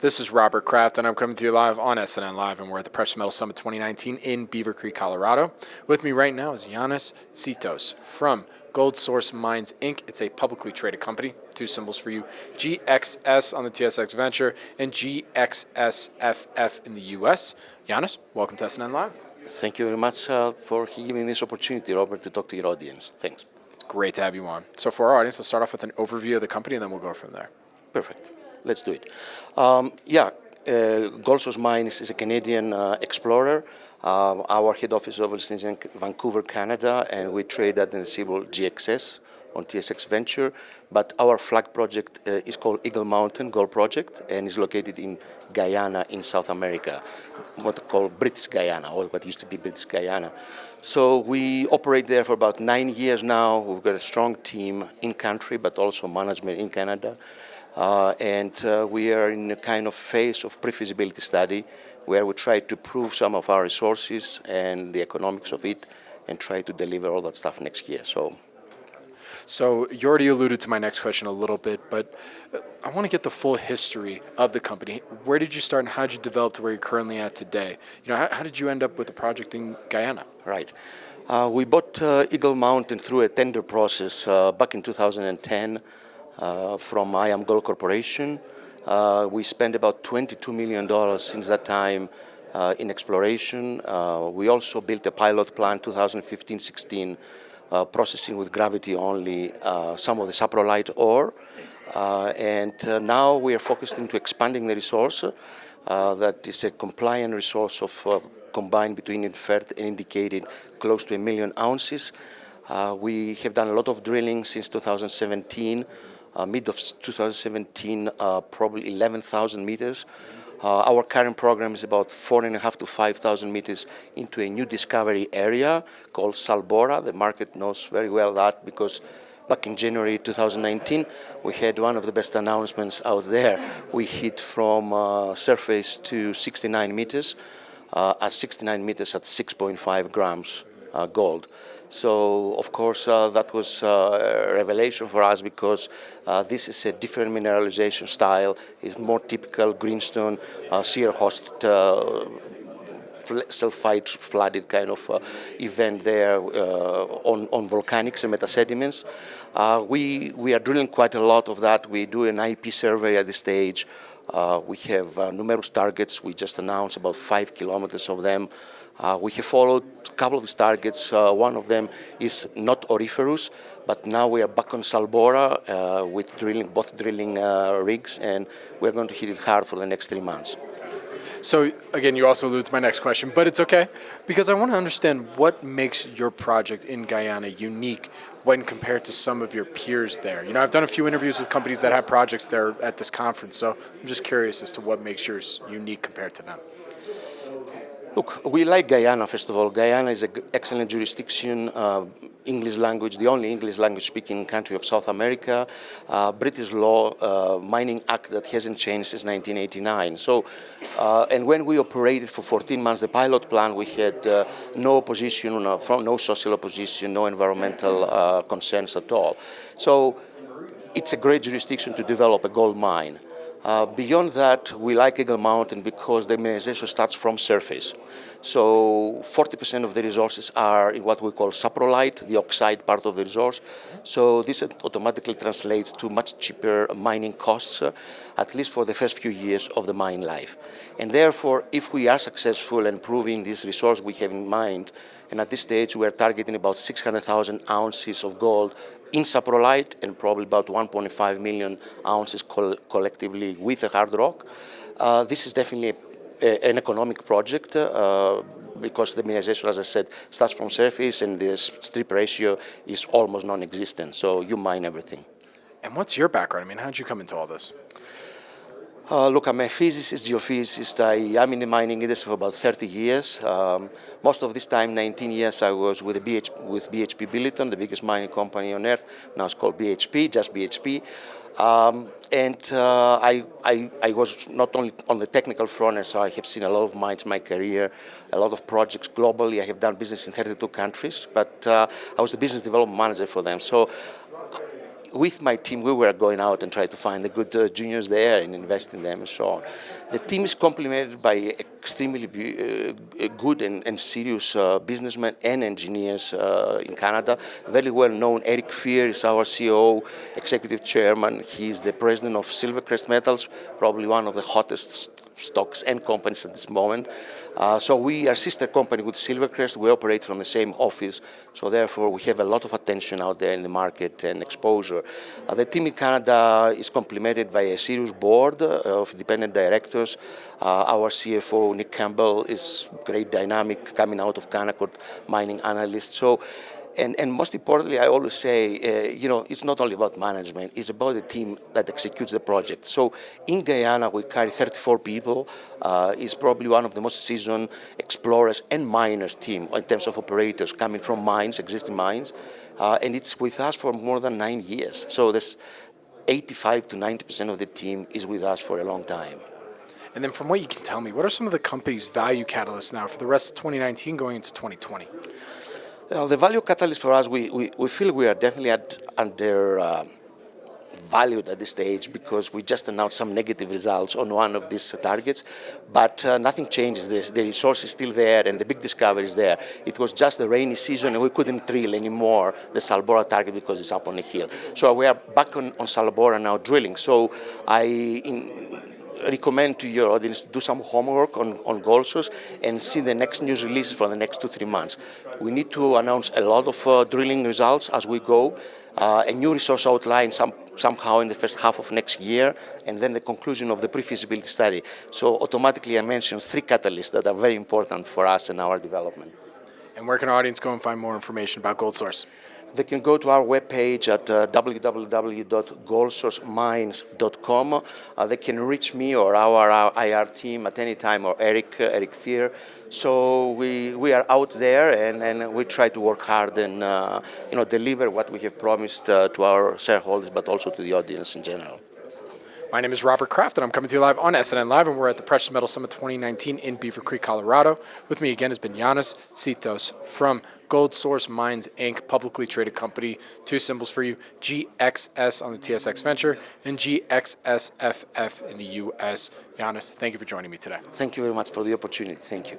This is Robert Kraft, and I'm coming to you live on SNN.Live, and we're at the Precious Metal Summit 2019 in Beaver Creek, Colorado. With me right now is Yannis Tsitos from Goldsource Mines Inc. It's a publicly traded company. Two symbols for you, GXS on the TSX Venture and GXSFF in the U.S. Yannis, welcome to SNN.Live. Thank you very much for giving me this opportunity, Robert, to talk to your audience. Thanks. It's great to have you on. So for our audience, let's start off with an overview of the company, and then we'll go from there. Perfect. Let's do it. Goldsource Mines is a Canadian explorer. Our head office obviously is in Vancouver, Canada, and we trade at the symbol GXS on TSX Venture. But our flag project is called Eagle Mountain Gold Project and is located in Guyana in South America, what we call British Guyana, or what used to be British Guyana. So we operate there for about 9 years now. We've got a strong team in country, but also management in Canada. We are in a kind of phase of pre-feasibility study where we try to prove some of our resources and the economics of it and try to deliver all that stuff next year. So you already alluded to my next question a little bit, but I want to get the full history of the company. Where did you start and how did you develop to where you're currently at today? How did you end up with the project in Guyana? Right. We bought Eagle Mountain through a tender process back in 2010. From I Am Gold Corporation. We spent about $22 million since that time in exploration. We also built a pilot plant 2015-16, processing with gravity only some of the saprolite ore. Now we are focused into expanding the resource. That is a compliant resource of combined between inferred and indicated close to 1 million ounces. We have done a lot of drilling since 2017. Mid of 2017, probably 11,000 meters. Our current program is about 4,500 to 5,000 meters into a new discovery area called Salbora. The market knows very well that because back in January 2019, we had one of the best announcements out there. We hit from surface to 69 meters, at 69 meters at 6.5 grams gold. So, of course, that was a revelation for us because this is a different mineralization style. It's more typical greenstone, shear host, sulfide flooded kind of event there on volcanics and metasediments. We are drilling quite a lot of that. We do an IP survey at this stage. We have numerous targets. We just announced about 5 kilometers of them. We have followed a couple of these targets. One of them is not auriferous, but now we are back on Salbora with both drilling rigs, and we're going to hit it hard for the next 3 months. So, again, you also alluded to my next question, but it's okay, because I want to understand what makes your project in Guyana unique when compared to some of your peers there. I've done a few interviews with companies that have projects there at this conference, so I'm just curious as to what makes yours unique compared to them. Look, we like Guyana, first of all. Guyana is an excellent jurisdiction, English language, the only English language speaking country of South America, British law, mining act that hasn't changed since 1989. So, and when we operated for 14 months, the pilot plant, we had no opposition, no social opposition, no environmental concerns at all. So it's a great jurisdiction to develop a gold mine. Beyond that, we like Eagle Mountain because the mineralization starts from surface. So 40% of the resources are in what we call saprolite, the oxide part of the resource. So this automatically translates to much cheaper mining costs, at least for the first few years of the mine life. And therefore, if we are successful in proving this resource we have in mind, and at this stage we are targeting about 600,000 ounces of gold in saprolite and probably about 1.5 million ounces collectively with the hard rock. This is definitely an economic project because the mineralization, as I said, starts from surface and the strip ratio is almost non-existent. So you mine everything. And what's your background? How did you come into all this? Look, I'm a physicist, geophysicist. I am in the mining industry for about 30 years. Most of this time, 19 years, I was with BHP Billiton, the biggest mining company on earth. Now it's called BHP, just BHP. I was not only on the technical front, so I have seen a lot of mines in my career, a lot of projects globally. I have done business in 32 countries, but I was the business development manager for them. So with my team, we were going out and trying to find the good juniors there and invest in them and so on. The team is complemented by extremely good and serious businessmen and engineers in Canada. Very well known, Eric Fear is our CEO, executive chairman. He's the president of Silvercrest Metals, probably one of the hottest stocks and companies at this moment. So we are sister company with Silvercrest. We operate from the same office, so therefore we have a lot of attention out there in the market and exposure. The team in Canada is complemented by a serious board of independent directors. Our CFO, Nick Campbell, is great dynamic coming out of Canaccord, mining analyst. So. And most importantly, I always say, it's not only about management, it's about the team that executes the project. So in Guyana, we carry 34 people. It's probably one of the most seasoned explorers and miners team in terms of operators coming from mines, existing mines. And it's with us for more than 9 years. So this 85 to 90% of the team is with us for a long time. And then from what you can tell me, what are some of the company's value catalysts now for the rest of 2019 going into 2020? Well, the value catalyst for us, we feel we are definitely under valued at this stage because we just announced some negative results on one of these targets, but nothing changes. The resource is still there and the big discovery is there. It was just the rainy season and we couldn't drill anymore the Salbora target because it's up on a hill. So we are back on Salbora now drilling. So recommend to your audience to do some homework on Goldsource and see the next news release for the next 2-3 months. We need to announce a lot of drilling results as we go, a new resource outline somehow in the first half of next year, and then the conclusion of the pre-feasibility study. So automatically I mentioned 3 catalysts that are very important for us in our development. And where can our audience go and find more information about Goldsource? They can go to our webpage at www.goldsourcemines.com. They can reach me or our IR team at any time, or Eric Fear. So we are out there and we try to work hard and deliver what we have promised to our shareholders, but also to the audience in general. My name is Robert Kraft, and I'm coming to you live on SNN.Live, and we're at the Precious Metal Summit 2019 in Beaver Creek, Colorado. With me again has been Yannis, Tsitos from Goldsource Mines Inc., publicly traded company. 2 symbols for you, GXS on the TSX Venture and GXSFF in the U.S. Yannis, thank you for joining me today. Thank you very much for the opportunity. Thank you.